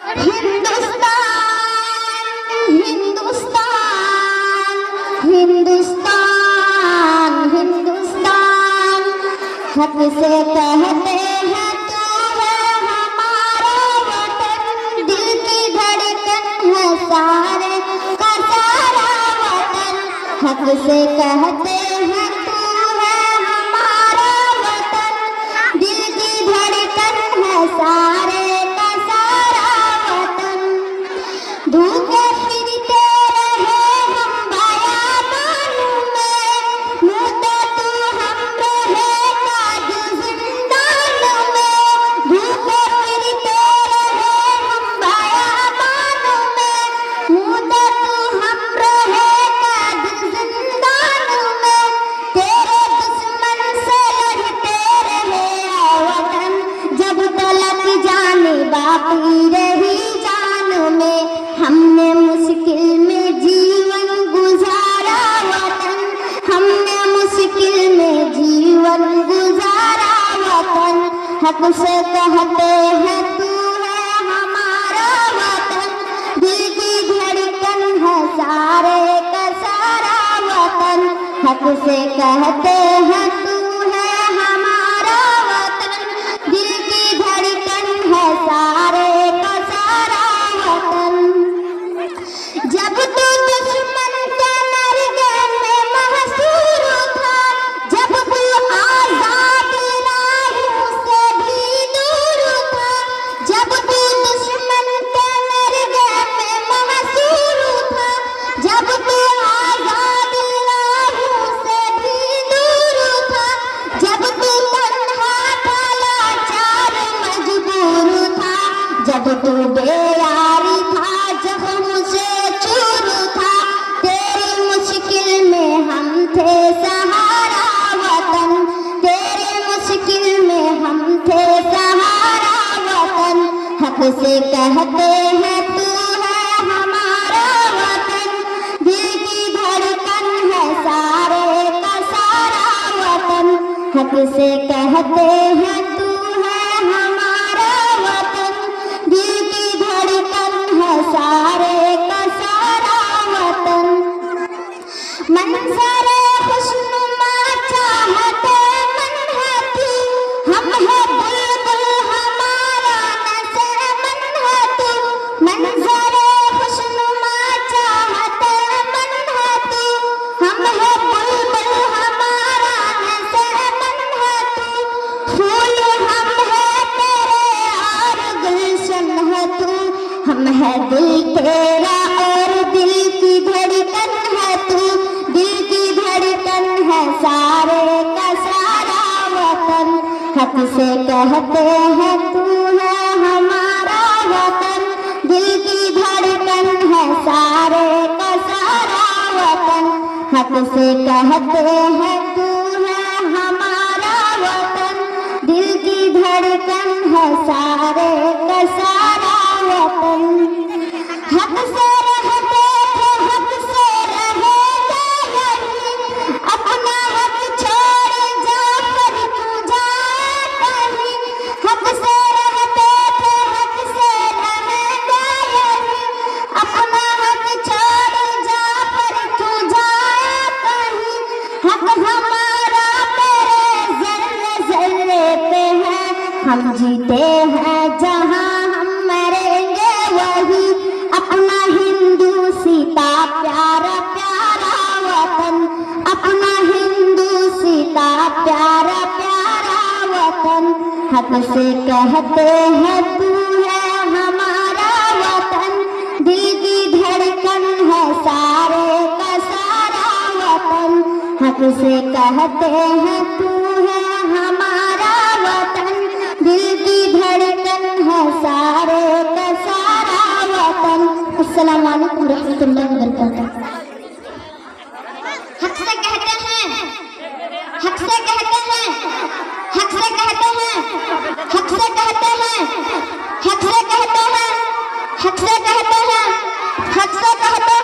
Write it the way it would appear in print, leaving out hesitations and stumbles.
हिंदुस्तान हिंदुस्तान हिंदुस्तान हिंदुस्तान हक से कहते हैं तू है हमारा वतन, दिल की धड़कन है सारे का सारा वतन। हक से कहते हैं तू है हमारा वतन, दिल की धड़कन है सारे का सारा वतन। धूखे फिरते रहे हम बयाबानों में, मुद्दा तू हम रहे काज जिंदानों में। धूखे फिरते रहे हम बयाबानों में, मुद्दा तू हम रहे काज जिंदानों में। तेरे दुश्मन से लड़ते रहे वतन, जब तलक जाने बाकी रही जान में। हमने मुश्किल में जीवन गुजारा वतन, हमने मुश्किल में जीवन गुजारा वतन। हक से कहते हैं तू है हमारा वतन, दिल की धड़कन है सारे का सारा वतन। हक से कहते हैं तू है हमारा वतन, दिल की धड़कन है सारे का सारा वतन। जब तू दुश्मन के नरगे में महसूर था, जब तू आजाद राहों से भी दूर था। जब तू दुश्मन के नरगे में महसूर था, जब तू आजाद राहों से भी दूर था। जब तू तन्हा था लाचार मजबूर था, जब तू बेयारी था जख्म से चूर था। तेरी मुश्किल में हम थे सहारा वतन, तेरी मुश्किल में हम थे सहारा वतन। हक से कहते हैं तू है हमारा वतन, दिल की धड़कन है सारे का सारा वतन। हक से कहते हैं तू है हमारा वतन, दिल की धड़कन है सारे का सारा वतन। मंज़रे खुशनुमा चाहते मन है तू, हम है बुलबुल हमारा नज़र मन है तू। मंज़रे खुशनुमा चाहते मन है तू, हम है बुलबुल हमारा नज़र मन है तू। फूल हम है तेरे और गुलशन है तू, हम है दिल तेरा और दिल की धड़कन है तू। दिल की धड़कन है सारे का सारा वतन। हक से कहते हैं तू है हमारा वतन, दिल की धड़कन है सारे का सारा वतन। हक से कहते हैं तू है हमारा वतन, दिल की धड़कन है सारे का सारा वतन। हक से रहते थे हक से रहेंगे यही, अपना हक छोड़ जाकर तू जाए कहीं। हक से रहते थे हक से रहेंगे यही, अपना हक छोड़ जाकर तू जाए कहीं। हक हमारा तेरे जर्रे जर्रे पे है, हम जीते हैं जहाँ हम मरेंगे वही। अपना हिंदू सीता प्यारा प्यारा वतन, अपना हिंदू सीता प्यारा प्यारा वतन। हक से कहते हैं तू है हमारा वतन, दिल की धड़कन है सारे का सारा वतन। हक से कहते हैं तू है हमारा वतन, दिल की धड़कन है सारे का सारा वतन। अस्सलाम वालेकुम रहमतुल्लाहि व बरकातहू। हक से कहते हैं, हक से कहते हैं, हक से कहते हैं, हक से कहते हैं, हक से कहते हैं, हक से कहते हैं, हक से कहते हैं।